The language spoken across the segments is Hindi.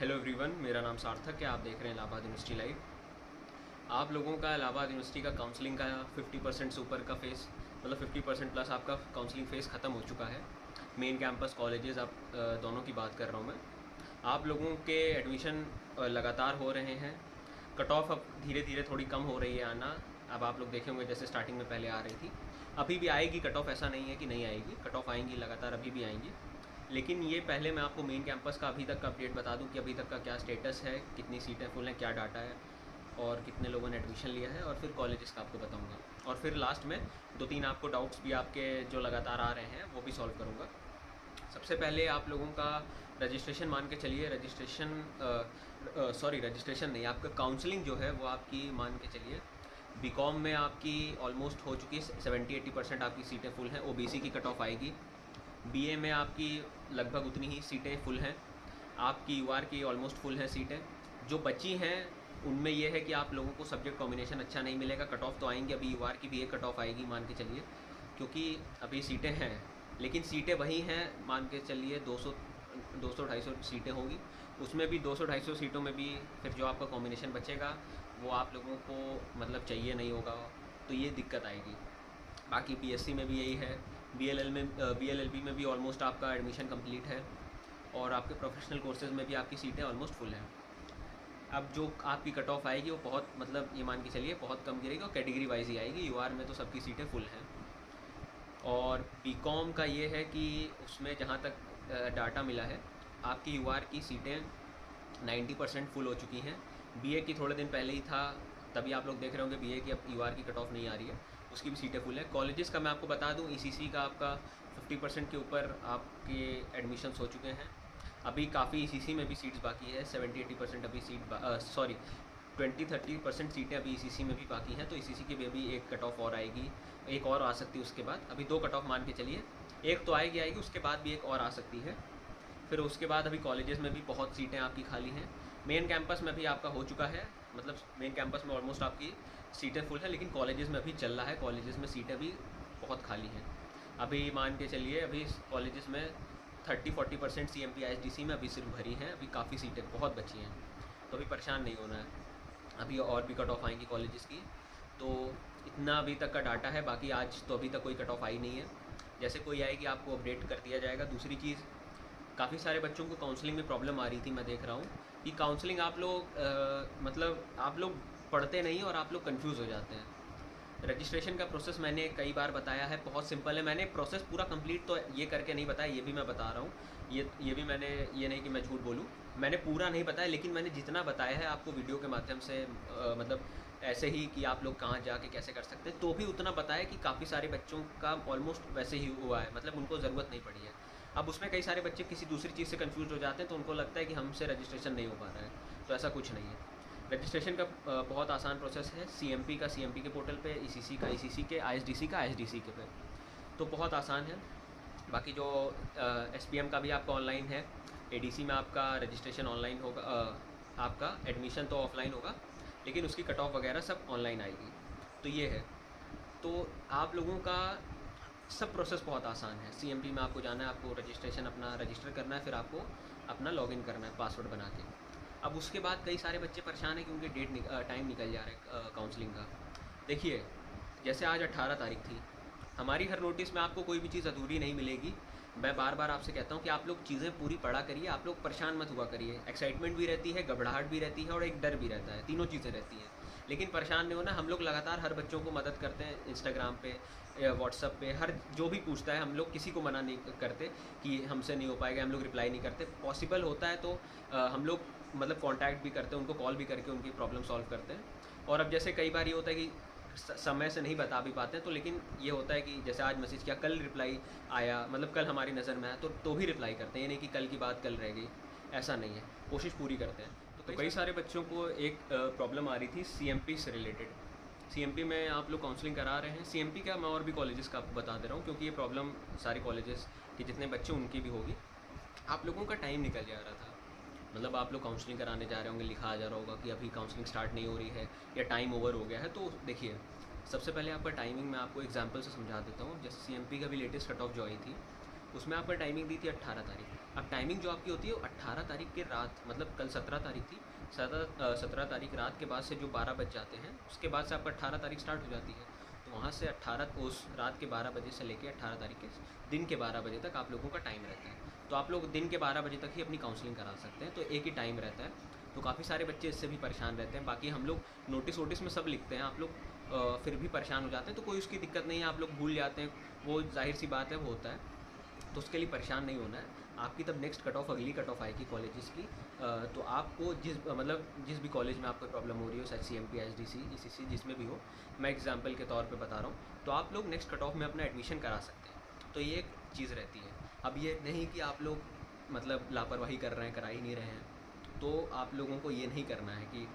हेलो एवरीवन, मेरा नाम सार्थक है। आप देख रहे हैं इलाहाबाद यूनिवर्सिटी लाइव। आप लोगों का इलाहाबाद यूनिवर्सिटी का काउंसलिंग का 50% से ऊपर का फेस, मतलब 50% प्लस आपका काउंसलिंग फेस ख़त्म हो चुका है। मेन कैंपस कॉलेजेस आप दोनों की बात कर रहा हूँ मैं। आप लोगों के एडमिशन लगातार हो रहे हैं। कट ऑफ अब धीरे धीरे थोड़ी कम हो रही है आना। अब आप लोग देखे होंगे जैसे स्टार्टिंग में पहले आ रही थी, अभी भी आएगी कट ऑफ, ऐसा नहीं है कि नहीं आएगी। कट ऑफ आएंगी लगातार, अभी भी आएंगी। लेकिन ये पहले मैं आपको मेन कैंपस का अभी तक का अपडेट बता दूं कि अभी तक का क्या स्टेटस है, कितनी सीटें फुल हैं, क्या डाटा है और कितने लोगों ने एडमिशन लिया है, और फिर कॉलेजेस का आपको बताऊंगा। और फिर लास्ट में दो तीन आपको डाउट्स भी आपके जो लगातार आ रहे हैं वो भी सॉल्व करूँगा। सबसे पहले आप लोगों का रजिस्ट्रेशन मान के चलिए, रजिस्ट्रेशन नहीं, आपका काउंसलिंग जो है वो आपकी मान के चलिए बीकॉम में आपकी ऑलमोस्ट हो चुकी है। 70-80% आपकी सीटें फुल हैं। ओबीसी की कट ऑफ आएगी। बीए में आपकी लगभग उतनी ही सीटें फुल हैं। आपकी यूआर की ऑलमोस्ट फुल हैं सीटें। जो बची हैं उनमें यह है कि आप लोगों को सब्जेक्ट कॉम्बिनेशन अच्छा नहीं मिलेगा। कट ऑफ तो आएंगी, अभी यूआर की भी एक कट ऑफ आएगी मान के चलिए, क्योंकि अभी सीटें हैं लेकिन सीटें वही हैं। मान के चलिए 200-250 सीटें होंगी। उसमें भी 200-250 सीटों में भी फिर जो आपका कॉम्बिनेशन बचेगा वो आप लोगों को मतलब चाहिए नहीं होगा, तो ये दिक्कत आएगी। बाकी पीएससी में भी यही है। बीएलएलबी में भी ऑलमोस्ट आपका एडमिशन कंप्लीट है, और आपके प्रोफेशनल कोर्सेज में भी आपकी सीटें ऑलमोस्ट फुल हैं। अब जो आपकी कट ऑफ आएगी वो बहुत, मतलब ये मान के चलिए बहुत कम गिरेगी, और कैटेगरी वाइज ही आएगी। यूआर में तो सबकी सीटें फुल हैं। और बीकॉम का ये है कि उसमें जहाँ तक डाटा मिला है, आपकी यूआर की सीटें 90% फुल हो चुकी हैं। बीए की थोड़े दिन पहले ही था, तभी आप लोग देख रहे होंगे बीए की अब यूआर की कट ऑफ नहीं आ रही है, उसकी भी सीटें फुल हैं। कॉलेजेस का मैं आपको बता दूं, ईसीसी का आपका 50% के ऊपर आपके एडमिशन्स हो चुके हैं। अभी काफ़ी ईसीसी में भी सीट्स बाकी है। 70-80% अभी 20-30% सीटें अभी ईसीसी में भी बाकी हैं। तो ईसीसी की भी अभी एक कट ऑफ और आएगी, एक और आ सकती है उसके बाद। अभी दो कट ऑफ मान के चलिए, एक तो आएगी, उसके बाद भी एक और आ सकती है। फिर उसके बाद अभी कॉलेजेस में भी बहुत सीटें आपकी खाली हैं। मेन कैंपस में भी आपका हो चुका है, मतलब मेन कैंपस में ऑलमोस्ट आपकी सीटें फुल हैं, लेकिन कॉलेजेस में अभी चल रहा है। कॉलेजेस में सीटें भी बहुत खाली हैं। अभी मान के चलिए अभी कॉलेजेस में 30-40% CMP ISDC में अभी सिर्फ भरी हैं। अभी काफ़ी सीटें बहुत बची हैं, तो अभी परेशान नहीं होना है। अभी और भी कट ऑफ आएंगी कॉलेजेस की। तो इतना अभी तक का डाटा है। बाकी आज तो अभी तक कोई कट ऑफ आई नहीं है। जैसे कोई आएगी आपको अपडेट कर दिया जाएगा। दूसरी चीज़, काफ़ी सारे बच्चों को काउंसलिंग में प्रॉब्लम आ रही थी। मैं देख रहा हूँ कि काउंसलिंग आप लोग मतलब आप लोग पढ़ते नहीं और आप लोग कंफ्यूज हो जाते हैं। रजिस्ट्रेशन का प्रोसेस मैंने कई बार बताया है, बहुत सिंपल है। मैंने प्रोसेस पूरा कंप्लीट तो ये करके नहीं बताया, ये भी मैं बता रहा हूँ। ये भी मैंने, ये नहीं कि मैं झूठ बोलूँ, मैंने पूरा नहीं बताया, लेकिन मैंने जितना बताया है आपको वीडियो के माध्यम से, मतलब ऐसे ही कि आप लोग कहाँ जाके कैसे कर सकते हैं, तो भी उतना बताया कि काफ़ी सारे बच्चों का ऑलमोस्ट वैसे ही हुआ है, मतलब उनको ज़रूरत नहीं पड़ी है। अब उसमें कई सारे बच्चे किसी दूसरी चीज़ से कंफ्यूज हो जाते हैं, तो उनको लगता है कि हमसे रजिस्ट्रेशन नहीं हो पा रहा है, तो ऐसा कुछ नहीं है। रजिस्ट्रेशन का बहुत आसान प्रोसेस है। सीएमपी का सीएमपी के पोर्टल पे, ईसीसी का ईसीसी के, आईएसडीसी का आईएसडीसी के पे, तो बहुत आसान है। बाकी जो एसपीएम का भी आपका ऑनलाइन है। एडीसी में आपका रजिस्ट्रेशन ऑनलाइन होगा, आपका एडमिशन तो ऑफलाइन होगा, लेकिन उसकी कट ऑफ वगैरह सब ऑनलाइन आएगी। तो ये है। तो आप लोगों का सब प्रोसेस बहुत आसान है। सीएमपी में आपको जाना है, आपको रजिस्ट्रेशन अपना रजिस्टर करना है, फिर आपको अपना लॉगिन करना है पासवर्ड बना के। अब उसके बाद कई सारे बच्चे परेशान हैं क्योंकि टाइम निकल जा रहा है काउंसलिंग का। देखिए, जैसे आज 18 तारीख थी, हमारी हर नोटिस में आपको कोई भी चीज़ अधूरी नहीं मिलेगी। मैं बार बार आपसे कहता हूँ कि आप लोग चीज़ें पूरी पढ़ा करिए, आप लोग परेशान मत हुआ करिए। एक्साइटमेंट भी रहती है, घबराहट भी रहती है, और एक डर भी रहता है, तीनों चीज़ें रहती हैं। लेकिन परेशान नहीं होना। हम लोग लगातार हर बच्चों को मदद करते हैं, इंस्टाग्राम पे, व्हाट्सअप पे, हर जो भी पूछता है हम लोग किसी को मना नहीं करते कि हमसे नहीं हो पाएगा, हम लोग रिप्लाई नहीं करते। पॉसिबल होता है तो हम लोग मतलब कांटेक्ट भी करते हैं, उनको कॉल भी करके उनकी प्रॉब्लम सॉल्व करते हैं। और अब जैसे कई बार ये होता है कि समय से नहीं बता भी पाते हैं, तो लेकिन ये होता है कि जैसे आज मैसेज किया, कल रिप्लाई आया, मतलब कल हमारी नज़र में आया तो भी रिप्लाई करते हैं। ये नहीं कि कल की बात कल रह गई, ऐसा नहीं है, कोशिश पूरी करते हैं। तो कई सारे बच्चों को एक प्रॉब्लम आ रही थी सीएमपी से रिलेटेड। सीएमपी में आप लोग काउंसलिंग करा रहे हैं। सीएमपी क्या, मैं और भी कॉलेजेस का आपको बता दे रहा हूँ, क्योंकि ये प्रॉब्लम सारे कॉलेजेस के जितने बच्चे उनकी भी होगी। आप लोगों का टाइम निकल जा रहा था, मतलब आप लोग काउंसलिंग कराने जा रहे होंगे, लिखा आ जा रहा होगा कि अभी काउंसलिंग स्टार्ट नहीं हो रही है या टाइम ओवर हो गया है। तो देखिए, सबसे पहले आपका टाइमिंग मैं आपको एग्जांपल से समझा देता हूँ। जैसे सीएमपी का भी लेटेस्ट कट ऑफ जो आई थी, उसमें आपका टाइमिंग दी थी 18 तारीख। अब टाइमिंग जो आपकी होती है वो 18 तारीख के रात, मतलब कल 17 तारीख थी, 17 तारीख रात के बाद से जो 12 बज जाते हैं उसके बाद से आपका 18 तारीख स्टार्ट हो जाती है। तो वहाँ से 18 उस रात के 12 बजे से लेकर 18 तारीख के दिन के 12 बजे तक आप लोगों का टाइम रहता है। तो आप लोग दिन के 12 बजे तक ही अपनी काउंसलिंग करा सकते हैं, तो एक ही टाइम रहता है। तो काफ़ी सारे बच्चे इससे भी परेशान रहते हैं। बाकी हम लोग नोटिस वोटिस में सब लिखते हैं, आप लोग फिर भी परेशान हो जाते हैं तो कोई उसकी दिक्कत नहीं है, आप लोग भूल जाते हैं, वो जाहिर सी बात है, वो होता है। तो उसके लिए परेशान नहीं होना है। आपकी तब नेक्स्ट कट ऑफ, अगली कट ऑफ आएगी कॉलेजेस की, तो आपको जिस भी कॉलेज में आपको प्रॉब्लम हो रही हो, HCMP, SDC, ECC, जिसमें भी हो, मैं एग्जांपल के तौर पे बता रहा हूँ, तो आप लोग नेक्स्ट कट ऑफ में अपना एडमिशन करा सकते हैं। तो ये एक चीज़ रहती है। अब ये नहीं कि आप लोग मतलब लापरवाही कर रहे हैं, करा ही नहीं रहे हैं, तो आप लोगों को ये नहीं करना है कि,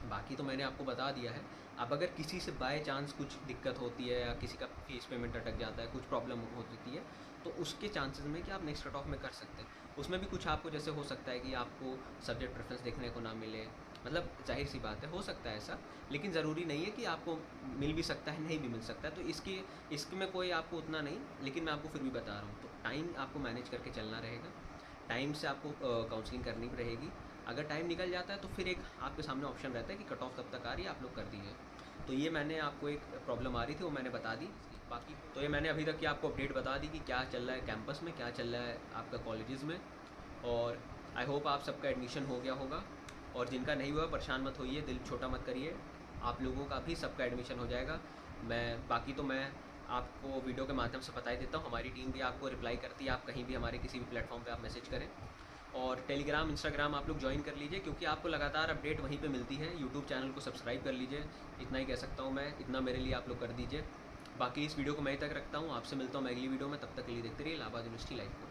बाकी तो मैंने आपको बता दिया है। अब अगर किसी से बाय चांस कुछ दिक्कत होती है या किसी का फीस पेमेंट अटक जाता है, कुछ प्रॉब्लम होती है, तो उसके चांसेस में कि आप नेक्स्ट कट ऑफ में कर सकते हैं। उसमें भी कुछ आपको जैसे हो सकता है कि आपको सब्जेक्ट प्रेफरेंस देखने को ना मिले, मतलब जाहिर सी बात है, हो सकता है ऐसा, लेकिन ज़रूरी नहीं है कि आपको मिल भी सकता है, नहीं भी मिल सकता है। तो इसमें कोई आपको उतना नहीं, लेकिन मैं आपको फिर भी बता रहा हूँ। तो टाइम आपको मैनेज करके चलना रहेगा, टाइम से आपको काउंसलिंग करनी रहेगी। अगर टाइम निकल जाता है तो फिर एक आपके सामने ऑप्शन रहता है कि कट ऑफ तब तक आ रही है, आप लोग कर दीजिए। तो ये मैंने आपको एक प्रॉब्लम आ रही थी वो मैंने बता दी। बाकी तो ये मैंने अभी तक की आपको अपडेट बता दी कि क्या चल रहा है कैंपस में, क्या चल रहा है आपका कॉलेजेस में। और आई होप आप सबका एडमिशन हो गया होगा, और जिनका नहीं हुआ परेशान मत होइए, दिल छोटा मत करिए, आप लोगों का भी सबका एडमिशन हो जाएगा। बाकी तो मैं आपको वीडियो के माध्यम से बता ही देता हूँ, हमारी टीम भी आपको रिप्लाई करती है, आप कहीं भी हमारे किसी भी प्लेटफॉर्म पे आप मैसेज करें। और टेलीग्राम, इंस्टाग्राम आप लोग ज्वाइन कर लीजिए, क्योंकि आपको लगातार अपडेट वहीं पे मिलती है। यूट्यूब चैनल को सब्सक्राइब कर लीजिए, इतना ही कह सकता हूँ मैं, इतना मेरे लिए आप लोग कर दीजिए। बाकी इस वीडियो को मैं ही तक रखता हूँ, आपसे मिलता हूँ मैं अगली वीडियो में, तब तक के लिए देखते रहिए इलाहाबाद यूनिवर्सिटी लाइव को।